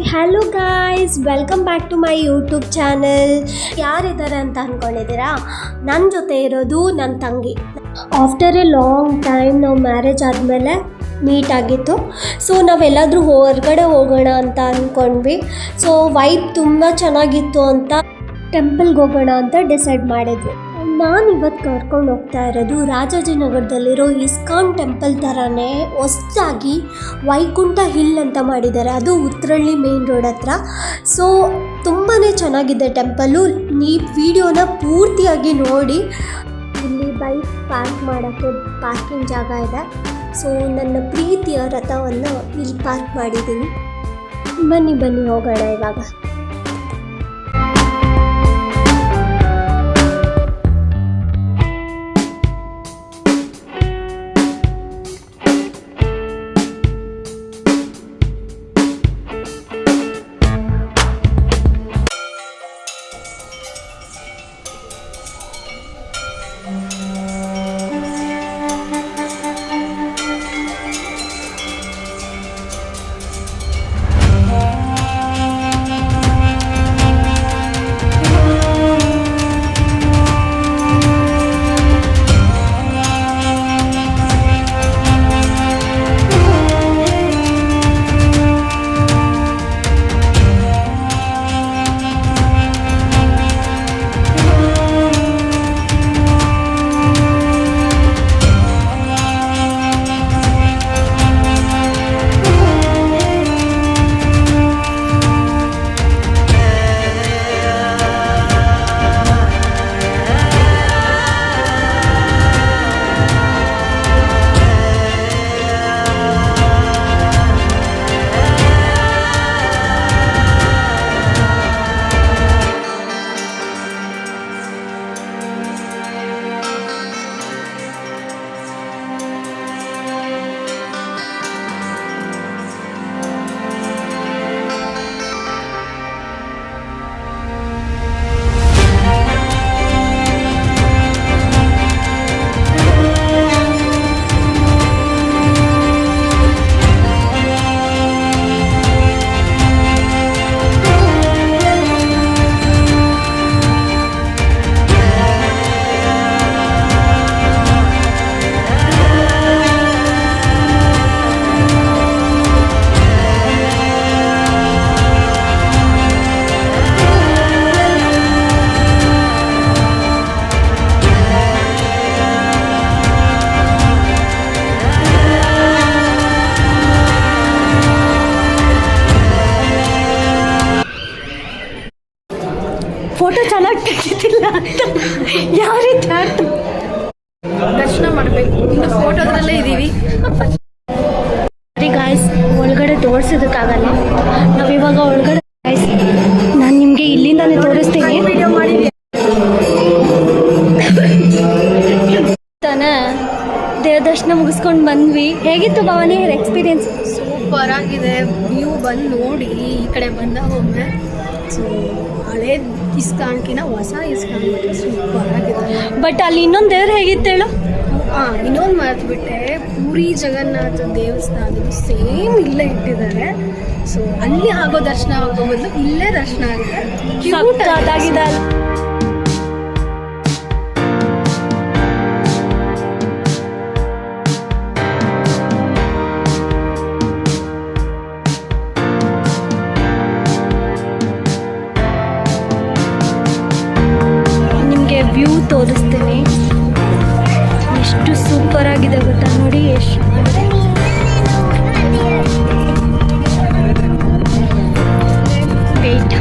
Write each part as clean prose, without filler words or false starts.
Hello guys, welcome back to my YouTube channel. ಯಾರಿದ್ದಾರೆ ಅಂತ ಅಂದ್ಕೊಂಡಿದ್ದೀರಾ? ನನ್ನ ಜೊತೆ ಇರೋದು ನನ್ನ ತಂಗಿ. ಆಫ್ಟರ್ ಎ ಲಾಂಗ್ ಟೈಮ್ ನಾವು ಮ್ಯಾರೇಜ್ ಆದಮೇಲೆ ಮೀಟ್ ಆಗಿತ್ತು. ಸೊ ನಾವೆಲ್ಲಾದರೂ ಹೊರಗಡೆ ಹೋಗೋಣ ಅಂತ ಅಂದ್ಕೊಂಡ್ವಿ. ಸೊ ವೈಬ್ ತುಂಬ ಚೆನ್ನಾಗಿತ್ತು ಅಂತ ಟೆಂಪಲ್ಗೆ ಹೋಗೋಣ ಅಂತ ಡಿಸೈಡ್ ಮಾಡಿದ್ವಿ. ನಾನು ಇವತ್ತು ಕರ್ಕೊಂಡು ಹೋಗ್ತಾ ಇರೋದು ರಾಜಾಜಿನಗರದಲ್ಲಿರೋ ಇಸ್ಕಾನ್ ಟೆಂಪಲ್ ಥರನೇ ಹೊಸದಾಗಿ ವೈಕುಂಠ ಹಿಲ್ ಅಂತ ಮಾಡಿದ್ದಾರೆ. ಅದು ಉತ್ರಳ್ಳಿ ಮೇನ್ ರೋಡ್ ಹತ್ರ. ಸೊ ತುಂಬಾ ಚೆನ್ನಾಗಿದೆ ಟೆಂಪಲ್ಲು. ಈ ವಿಡಿಯೋನ ಪೂರ್ತಿಯಾಗಿ ನೋಡಿ. ಇಲ್ಲಿ ಬೈಕ್ ಪಾರ್ಕ್ ಮಾಡೋಕ್ಕೆ ಪಾರ್ಕಿಂಗ್ ಜಾಗ ಇದೆ. ಸೊ ನನ್ನ ಪ್ರೀತಿಯ ರಥವನ್ನು ಇಲ್ಲಿ ಪಾರ್ಕ್ ಮಾಡಿದ್ದೀನಿ. ಬನ್ನಿ ಹೋಗೋಣ ಇವಾಗ. ಫೋಟೋ ಚೆನ್ನಾಗಿ ತೆಗಿತಿಲ್ಲ ಅಂತ ಯಾವ ರೀತಿ ದರ್ಶನ ಮಾಡಬೇಕು. ಇನ್ನು ಫೋಟೋದ್ರಲ್ಲೇ ಇದ್ದೀವಿ. ಸರಿ ಗಾಯ್ಸ್, ಒಳಗಡೆ ತೋರಿಸೋದಕ್ಕಾಗಲ್ಲ. ನಾವಿವಾಗ ಒಳಗಡೆ ಗಾಯ್ಸ್ ನಾನು ನಿಮಗೆ ಇಲ್ಲಿಂದಾನೇ ತೋರಿಸ್ತೀನಿ. ವಿಡಿಯೋ ಮಾಡಿ ತಾನೇ ದೇವ ದರ್ಶನ ಮುಗಿಸ್ಕೊಂಡು ಬಂದ್ವಿ. ಹೇಗಿತ್ತು ಭವಾನಿ ಎಕ್ಸ್ಪೀರಿಯನ್ಸ್? ಸೂಪರ್ ಆಗಿದೆ. ವ್ಯೂ ಬಂದು ನೋಡಿ ಈ ಕಡೆ ಬಂದಾಗ ಒಮ್ಮೆ. ಸೊ ಹಳೆ ಇಸ್ಕಾನ್ಕಿನ ಹೊಸ ಇಸ್ಕಾನ್ ಸೂಪರ್ ಆಗಿದೆ. ಬಟ್ ಅಲ್ಲಿ ಇನ್ನೊಂದು ದೇವ್ರು ಹೇಗಿತ್ತು ಹೇಳು? ಇನ್ನೊಂದು ಮರೆತುಬಿಟ್ಟೆ, ಪೂರಿ ಜಗನ್ನಾಥ ದೇವಸ್ಥಾನದ್ದು ಸೇಮ್ ಇಲ್ಲೇ ಇಟ್ಟಿದ್ದಾರೆ. ಸೊ ಅಲ್ಲಿ ಆಗೋ ದರ್ಶನ ಆಗೋ ಬದಲು ಇಲ್ಲೇ ದರ್ಶನ ಆಗಿದೆ. ವ್ಯೂ ತೋರಿಸ್ತೇನೆ. ಎಷ್ಟು ಸೂಪರ್ ಆಗಿದೆ ಗೊತ್ತಾ? ನೋಡಿ ಎಷ್ಟು ವೇಟ್.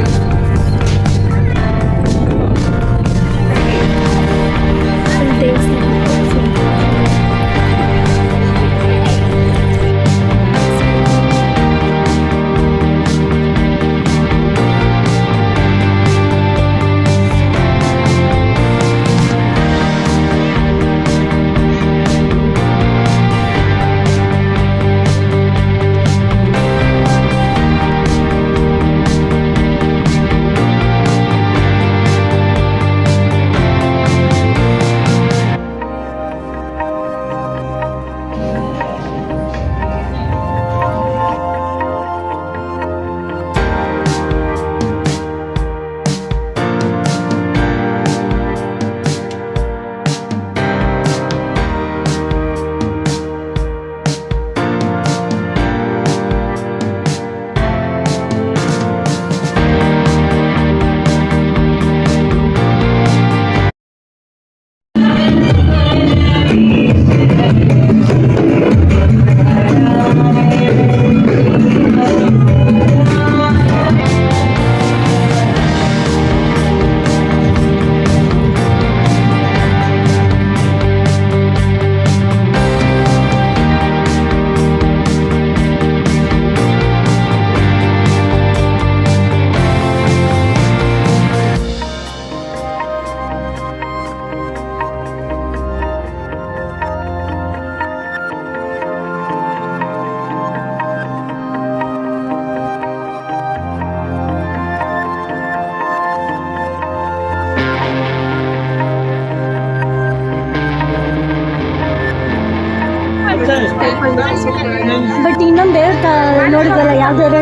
ಯಾವ್ದಾರ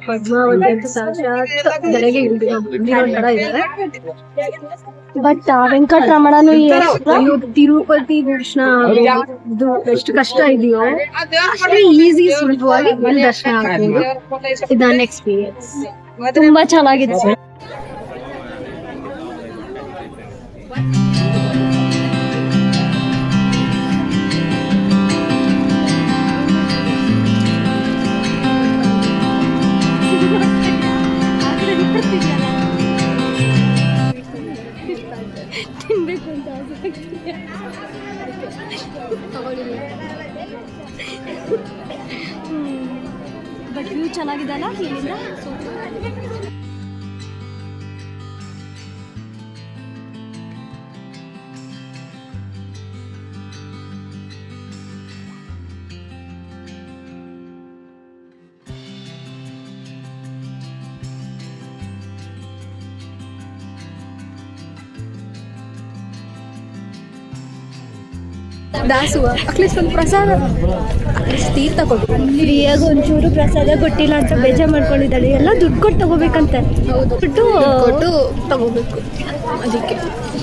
ಪದ್ಮಾವತಿ ಅಂತ ಸಾಕ್ಷಾತ್ ಬೆಳಗ್ಗೆ ಇಳಿದಿರೋ ತರ ಇದ್ದಾರೆ. ಬಟ್ ವೆಂಕಟರಮಣನು ಅಯ್ಯೋ, ತಿರುಪತಿ ದರ್ಶನ ಇದು ಎಷ್ಟು ಕಷ್ಟ ಇದೆಯೋ ಅಷ್ಟೇ ಈಸಿ ಸುಲಭವಾಗಿ ಇಲ್ಲಿ ದರ್ಶನ ಆಗ್ಬೋದು. ಇದು ನನ್ನ ಎಕ್ಸ್ಪೀರಿಯನ್ಸ್. ತುಂಬಾ ಚೆನ್ನಾಗಿದೆ. ಬಟ್ ವ್ಯೂ ಚೆನ್ನಾಗಿದಲ್ಲ ಇಲ್ಲಿಂದ. ದಾಸುವ ಅಟ್ಲೀಸ್ಟ್ ಒಂದು ಪ್ರಸಾದ, ಅಟ್ಲೀಸ್ಟ್ ತೀರ್ಥ ಕೊಟ್ಟು ಫ್ರೀಯಾಗಿ ಒಂಚೂರು ಪ್ರಸಾದ ಕೊಟ್ಟಿಲ್ಲ ಅಂತ ಬೇಜಾರು ಮಾಡ್ಕೊಂಡಿದ್ದಾಳೆ. ಎಲ್ಲ ದುಡ್ಡು ಕೊಟ್ಟು ತಗೋಬೇಕಂತೆ. ಹೌದು, ದುಡ್ಡು ಕೊಟ್ಟು ತಗೋಬೇಕು. ಅದಕ್ಕೆ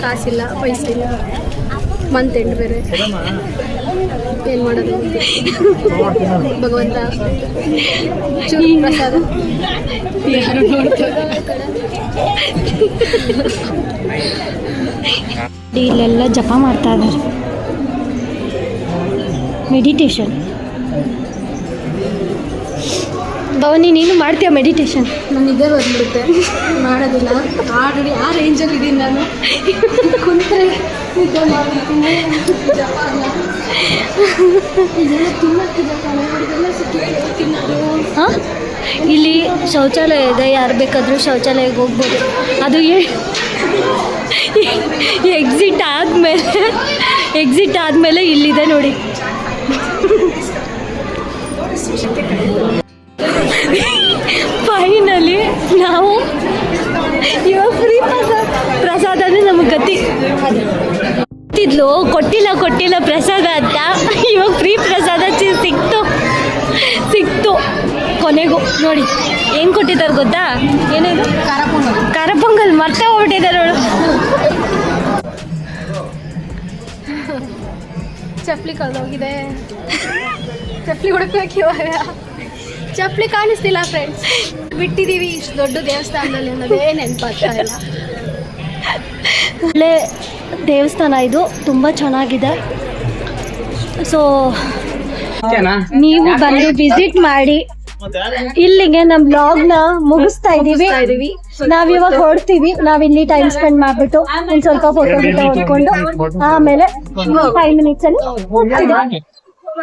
ಕಾಸಿಲ್ಲ, ಪೈಸಿಲ್ಲ, ಮಂತ್ ಎಂಡ್ ಬೇರೆ. ಏನು ಮಾಡೋದು ಭಗವಂತ. ಚೂರು ಪ್ರಸಾದ ಯಾರು ನೋಡ್ತಾರೆ. ಇಲ್ಲೆಲ್ಲ ಜಪ ಮಾಡ್ತಾ ಇದ್ದಾರೆ, ಮೆಡಿಟೇಷನ್. ಭವಾನಿ, ನೀನು ಮಾಡ್ತೀಯ ಮೆಡಿಟೇಷನ್? ನಾನು ನಿದ್ದೆ ಬಂದ್ಬಿಡುತ್ತೆ, ಮಾಡೋದಿಲ್ಲ. ಆಲ್ರೆಡಿ ಆ ರೇಂಜಲ್ಲಿ ಇದ್ದೀನಿ ನಾನು. ಕುಂತ್ರೆ ನಿದ್ದೆ ಮಾಡ್ಬಿಡ್ತೀನಿ. ಜಪ ಅಲ್ಲ, ಇದೆಲ್ಲ ತಿನ್ನೋಕ್ಕೆ ಜಪ ಮಾಡೋದೆಲ್ಲ ತಿನ್ನೋದು. ಹಾಂ, ಇಲ್ಲಿ ಶೌಚಾಲಯ ಇದೆ, ಯಾರು ಬೇಕಾದರೂ ಶೌಚಾಲಯಕ್ಕೆ ಹೋಗ್ಬೋದು. ಅದು ಎಕ್ಸಿಟ್ ಆದಮೇಲೆ ಇಲ್ಲಿದೆ ನೋಡಿ. ಫೈನಲಿ ನಾವು ಇವಾಗ ಫ್ರೀ ಪ್ರಸಾದನೇ ನಮಗೆ ಗೊತ್ತಿದ್ಲು, ಕೊಟ್ಟಿಲ್ಲ ಪ್ರಸಾದ ಅಂತ. ಇವಾಗ ಫ್ರೀ ಪ್ರಸಾದ ಸಿಕ್ತು ಕೊನೆಗೂ. ನೋಡಿ ಏನು ಕೊಟ್ಟಿದ್ದಾರೆ ಗೊತ್ತಾ? ಏನೇನು? ಖಾರ ಪೊಂಗಲ್ ಮತ್ತೆ ಹೋಗ್ಬಿಟ್ಟಿದ್ದಾರೆ ನೋಡು. ಚಪ್ಪಲಿ ಕಳೆದೋಗಿದೆ. ಚಪ್ಪಲಿ ಹುಡುಕ್ಬೇಕು ಇವಾಗ. ಚಪ್ಪಲಿ ಕಾಣಿಸ್ತಿಲ್ಲ ಫ್ರೆಂಡ್ಸ್. ಬಿಟ್ಟಿದ್ದೀವಿ ಇಷ್ಟು ದೊಡ್ಡ ದೇವಸ್ಥಾನದಲ್ಲಿ ಅನ್ನೋದೇ ನೆನಪಾಗ್ತಾ ಇಲ್ಲ. ಒಳ್ಳೆ ದೇವಸ್ಥಾನ ಇದು, ತುಂಬ ಚೆನ್ನಾಗಿದೆ. ಸೊ ನೀವು ಬಂದು ವಿಸಿಟ್ ಮಾಡಿ. ಇಲ್ಲಿಗೆ ನಮ್ಮ ಬ್ಲಾಗ್ನ ಮುಗಿಸ್ತಾ ಇದ್ದೀವಿ. ನಾವಿವಾಗ ಹೊರಡ್ತೀವಿ. ನಾವಿಲ್ಲಿ ಟೈಮ್ ಸ್ಪೆಂಡ್ ಮಾಡಿಬಿಟ್ಟು ಒಂದು ಸ್ವಲ್ಪ ಫೋಟೋ ಗಿಟ ಹೊಡ್ಕೊಂಡು ಆಮೇಲೆ 5 minutes ಅಲ್ಲಿ ಹೋಗ್ತಿದ್ದೀವಿ.